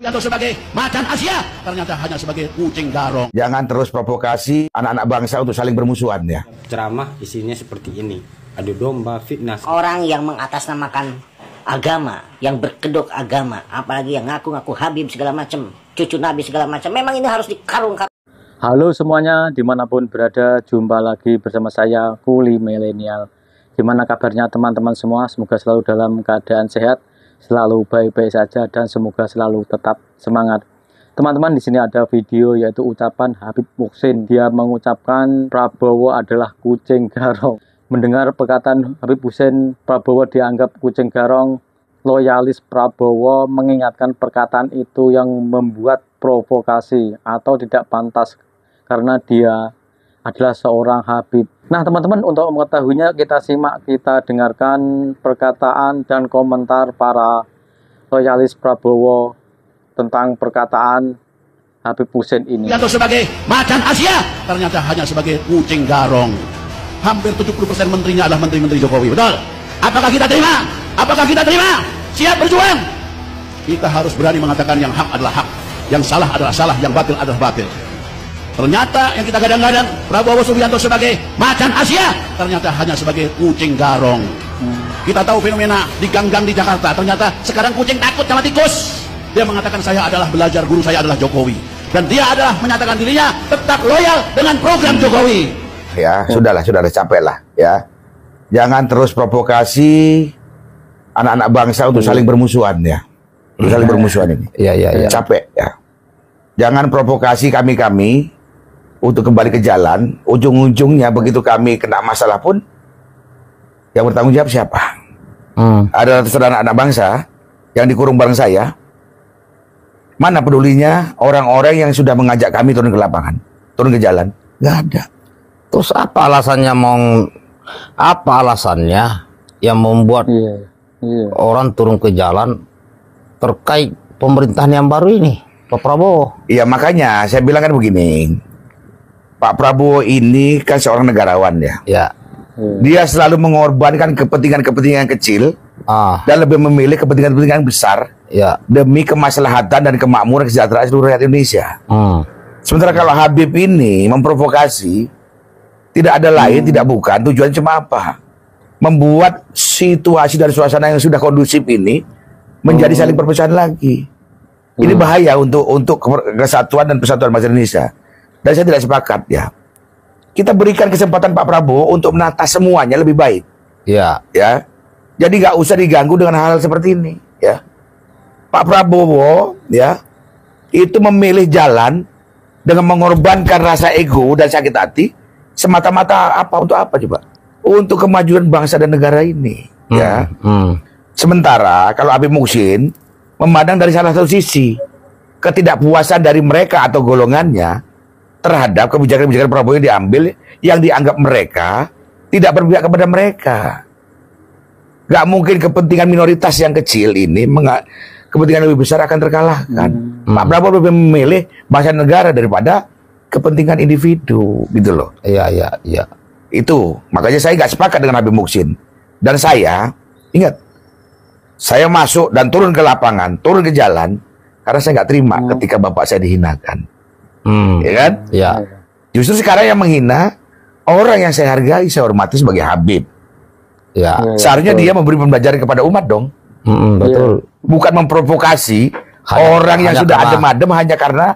Atau sebagai macan Asia, ternyata hanya sebagai kucing garong. Jangan terus provokasi anak-anak bangsa untuk saling bermusuhan ya. Ceramah isinya seperti ini, adu domba, fitnah. Orang yang mengatasnamakan agama, yang berkedok agama, apalagi yang ngaku-ngaku Habib segala macam, cucu Nabi segala macam, memang ini harus dikarung-karung. Halo semuanya, dimanapun berada, jumpa lagi bersama saya, Kuli Milenial. Gimana kabarnya teman-teman semua? Semoga selalu dalam keadaan sehat, selalu baik-baik saja, dan semoga selalu tetap semangat. Teman-teman, di sini ada video yaitu ucapan Habib Muhsin. Dia mengucapkan Prabowo adalah kucing garong. Mendengar perkataan Habib Muhsin, Prabowo dianggap kucing garong, loyalis Prabowo mengingatkan perkataan itu yang membuat provokasi atau tidak pantas karena dia adalah seorang Habib. Nah teman-teman, untuk mengetahuinya kita simak, kita dengarkan perkataan dan komentar para loyalis Prabowo tentang perkataan Habib Muhsin ini. Atau sebagai macan Asia, ternyata hanya sebagai kucing garong. Hampir 70% menterinya adalah menteri-menteri Jokowi, betul? Apakah kita terima? Apakah kita terima? Siap berjuang? Kita harus berani mengatakan yang hak adalah hak, yang salah adalah salah, yang batil adalah batil. Ternyata yang kita gadang-gadang Prabowo Subianto sebagai macan Asia, ternyata hanya sebagai kucing garong. Kita tahu fenomena di gang-gang di Jakarta, ternyata sekarang kucing takut sama tikus. Dia mengatakan saya adalah belajar, guru saya adalah Jokowi, dan dia adalah menyatakan dirinya tetap loyal dengan program Jokowi. Ya, sudahlah, capek lah ya. Jangan terus provokasi anak-anak bangsa untuk saling bermusuhan ya. Untuk saling bermusuhan ini. Iya. Capek ya. Jangan provokasi kami untuk kembali ke jalan. Ujung-ujungnya begitu kami kena masalah pun yang bertanggung jawab siapa? Ada anak-anak bangsa yang dikurung bareng saya. Mana pedulinya orang-orang yang sudah mengajak kami turun ke lapangan, turun ke jalan? Nggak ada. Terus apa alasannya yang membuat orang turun ke jalan terkait pemerintahan yang baru ini, Pak Prabowo? Iya, makanya saya bilang kan begini, Pak Prabowo ini kan seorang negarawan ya. Ya. Dia selalu mengorbankan kepentingan-kepentingan kecil dan lebih memilih kepentingan-kepentingan besar demi kemaslahatan dan kemakmuran kesejahteraan seluruh rakyat Indonesia. Sementara kalau Habib ini memprovokasi, tidak ada lain, tidak bukan, tujuan cuma apa? Membuat situasi dan suasana yang sudah kondusif ini menjadi saling perpecahan lagi. Ini bahaya untuk kesatuan dan persatuan bangsa Indonesia. Dan saya tidak sepakat ya. Kita berikan kesempatan Pak Prabowo untuk menata semuanya lebih baik. Ya. Jadi nggak usah diganggu dengan hal-hal seperti ini. Ya. Pak Prabowo ya itu memilih jalan dengan mengorbankan rasa ego dan sakit hati semata-mata untuk apa coba? Untuk kemajuan bangsa dan negara ini. Ya. Sementara kalau Habib Muhsin memandang dari salah satu sisi ketidakpuasan dari mereka atau golongannya terhadap kebijakan-kebijakan Prabowo yang diambil, yang dianggap mereka tidak berpihak kepada mereka. Gak mungkin kepentingan minoritas yang kecil ini, kepentingan lebih besar akan terkalahkan. Pak Prabowo lebih memilih bangsa negara daripada kepentingan individu, gitu loh. Iya. Itu, makanya saya gak sepakat dengan Habib Muhsin. Dan saya, ingat, saya masuk dan turun ke lapangan, turun ke jalan, karena saya gak terima ketika bapak saya dihinakan. Ya kan? Ya. Justru sekarang yang menghina orang yang saya hargai, saya hormati sebagai Habib. Ya. Seharusnya dia memberi pembelajaran kepada umat dong. Betul. Bukan memprovokasi orang yang sudah adem-adem hanya karena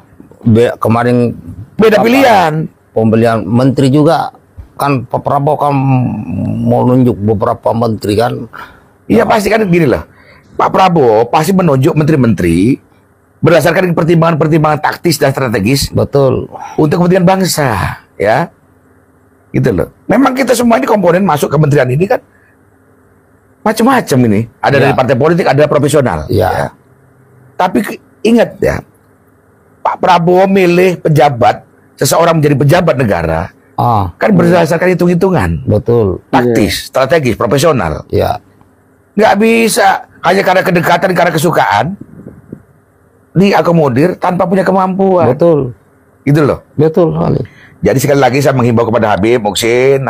kemarin beda pilihan. Pembelian menteri juga kan Pak Prabowo kan mau nunjuk beberapa menteri kan. Iya pasti kan gini lah. Pak Prabowo pasti menunjuk menteri-menteri berdasarkan pertimbangan-pertimbangan taktis dan strategis. Betul. Untuk kepentingan bangsa, ya. Gitu loh. Memang kita semua ini komponen masuk kementerian ini kan macam-macam ini. Ada dari partai politik, ada profesional. Ya. Tapi ingat ya, Pak Prabowo milih pejabat, seseorang menjadi pejabat negara, kan berdasarkan hitung-hitungan. Betul. Taktis, strategis, profesional. Ya. Nggak bisa hanya karena kedekatan, karena kesukaan diakomodir tanpa punya kemampuan. Betul. Gitu loh. Betul. Jadi sekali lagi saya menghimbau kepada Habib Muhsin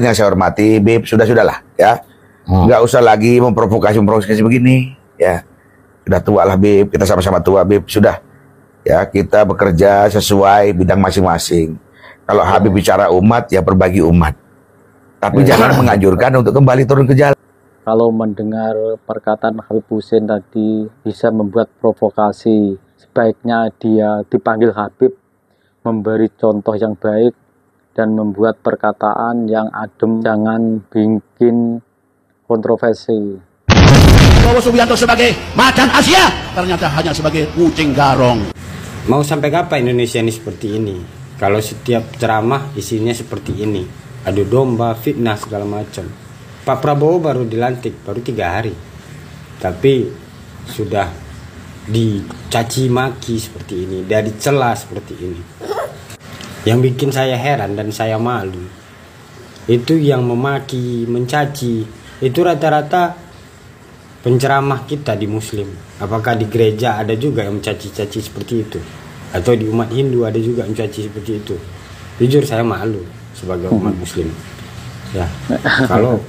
yang saya hormati, Habib, sudahlah ya. Nggak usah lagi memprovokasi begini ya. Udah tua lah Bib, kita sama-sama tua Bib, sudah. Ya, kita bekerja sesuai bidang masing-masing. Kalau Habib bicara umat, ya berbagi umat. Tapi jangan menganjurkan untuk kembali turun ke jalan. Kalau mendengar perkataan Habib Hussein tadi bisa membuat provokasi, sebaiknya dia dipanggil Habib, memberi contoh yang baik, dan membuat perkataan yang adem, jangan bikin kontroversi. Prabowo Subianto sebagai macan Asia ternyata hanya sebagai kucing garong. Mau sampai kapan Indonesia ini seperti ini? Kalau setiap ceramah isinya seperti ini, adu domba, fitnah segala macam. Pak Prabowo baru dilantik baru 3 hari, tapi sudah dicaci maki seperti ini, dan dicela seperti ini. Yang bikin saya heran dan saya malu, itu yang memaki, mencaci, itu rata-rata penceramah kita di Muslim. Apakah di gereja ada juga yang mencaci-caci seperti itu? Atau di umat Hindu ada juga yang mencaci seperti itu? Jujur saya malu sebagai umat Muslim. Ya, kalau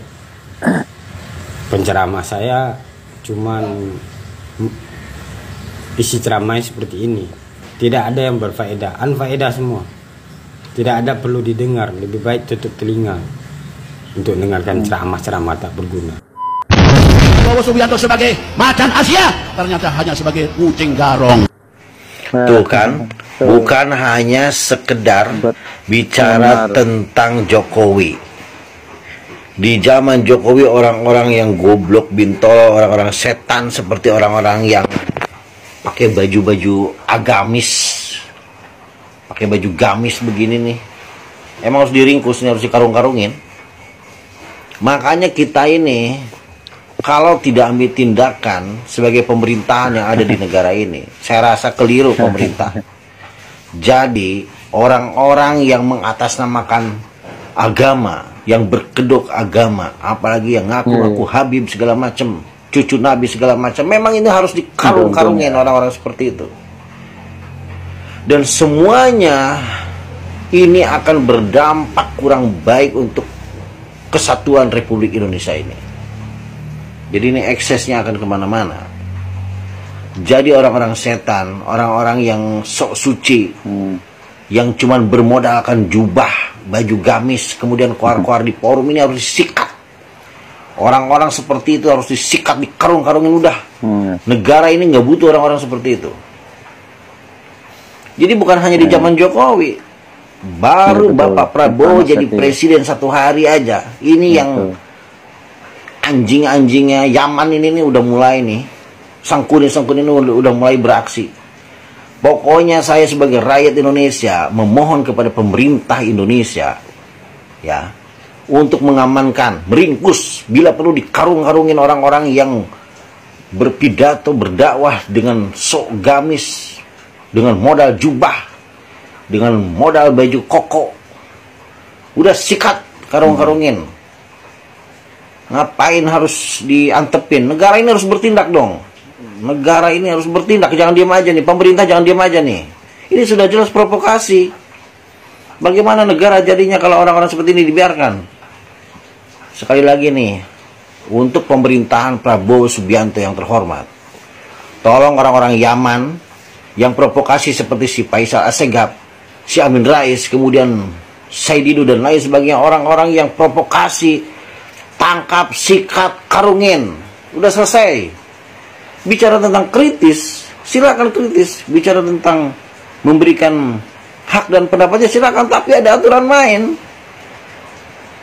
penceramah saya cuman isi ceramahnya seperti ini, tidak ada yang berfaedah, anfaedah semua. Tidak ada perlu didengar, lebih baik tutup telinga untuk dengarkan ceramah-ceramah tak berguna. Prabowo Subianto sebagai macan Asia ternyata hanya sebagai kucing garong. Tuh kan, bukan hanya sekedar bicara tentang Jokowi. Di zaman Jokowi orang-orang yang goblok, bintol, orang-orang setan seperti orang-orang yang pakai baju-baju agamis, pakai baju gamis begini nih, emang harus diringkus nih, harus dikarung-karungin. Makanya kita ini kalau tidak ambil tindakan sebagai pemerintahan yang ada di negara ini, saya rasa keliru pemerintah. Jadi orang-orang yang mengatasnamakan agama, yang berkedok agama, apalagi yang ngaku-ngaku Habib segala macam, cucu Nabi segala macam, memang ini harus dikarung-karungin orang-orang seperti itu. Dan semuanya ini akan berdampak kurang baik untuk kesatuan Republik Indonesia ini. Jadi ini eksesnya akan kemana-mana. Jadi orang-orang setan, orang-orang yang sok suci, yang cuman bermodalkan jubah, baju gamis, kemudian keluar-keluar di forum, ini harus disikat. Orang-orang seperti itu harus disikat, dikarung-karungin udah. Negara ini nggak butuh orang-orang seperti itu. Jadi bukan hanya di zaman Jokowi, baru Bapak Prabowo jadi presiden 1 hari aja, ini yang anjing-anjingnya Yaman ini udah mulai nih, sangkuni-sangkuni ini udah mulai beraksi. Pokoknya saya sebagai rakyat Indonesia memohon kepada pemerintah Indonesia, ya, untuk mengamankan, meringkus, bila perlu dikarung-karungin orang-orang yang berpidato, berdakwah dengan sok gamis, dengan modal jubah, dengan modal baju koko. Udah sikat, karung-karungin. Ngapain harus diantepin? Negara ini harus bertindak dong. Negara ini harus bertindak, jangan diam aja nih. Pemerintah jangan diam aja nih. Ini sudah jelas provokasi. Bagaimana negara jadinya kalau orang-orang seperti ini dibiarkan? Sekali lagi nih, untuk pemerintahan Prabowo Subianto yang terhormat, tolong orang-orang Yaman yang provokasi seperti si Faisal Assegaf, si Amin Rais, kemudian Said Didu dan lain sebagainya, orang-orang yang provokasi, tangkap, sikat, karungin. Udah selesai. Bicara tentang kritis, silakan kritis. Bicara tentang memberikan hak dan pendapatnya, silakan. Tapi ada aturan main.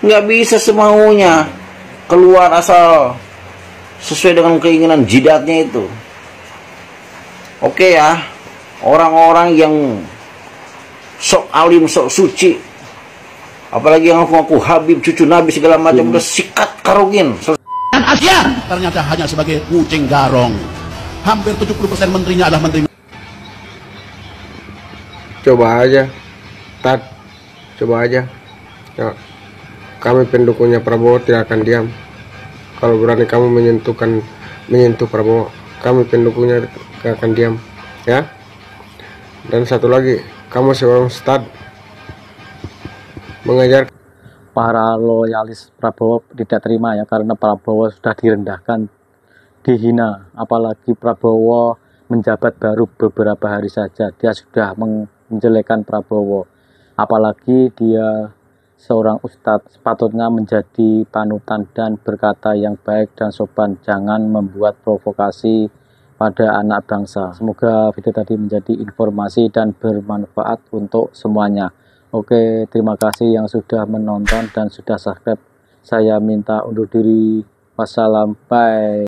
Nggak bisa semaunya keluar asal sesuai dengan keinginan jidatnya itu. Oke ya, orang-orang yang sok alim, sok suci, apalagi yang ngaku-ngaku Habib, cucu Nabi segala macam, udah sikat, karungin. Dan Asia ternyata hanya sebagai kucing garong. Hampir 70% menterinya adalah menteri. Coba aja, coba aja. Ya, kami pendukungnya Prabowo tidak akan diam. Kalau berani kamu menyentuh Prabowo, kami pendukungnya tidak akan diam, ya. Dan satu lagi, kamu seorang ustadz mengajar. Para loyalis Prabowo tidak terima ya, karena Prabowo sudah direndahkan dihina, apalagi Prabowo menjabat baru beberapa hari saja dia sudah menjelekkan Prabowo, apalagi dia seorang ustadz, sepatutnya menjadi panutan dan berkata yang baik dan sopan, jangan membuat provokasi pada anak bangsa. Semoga video tadi menjadi informasi dan bermanfaat untuk semuanya. Oke, terima kasih yang sudah menonton dan sudah subscribe. Saya minta undur diri. Wassalam, bye.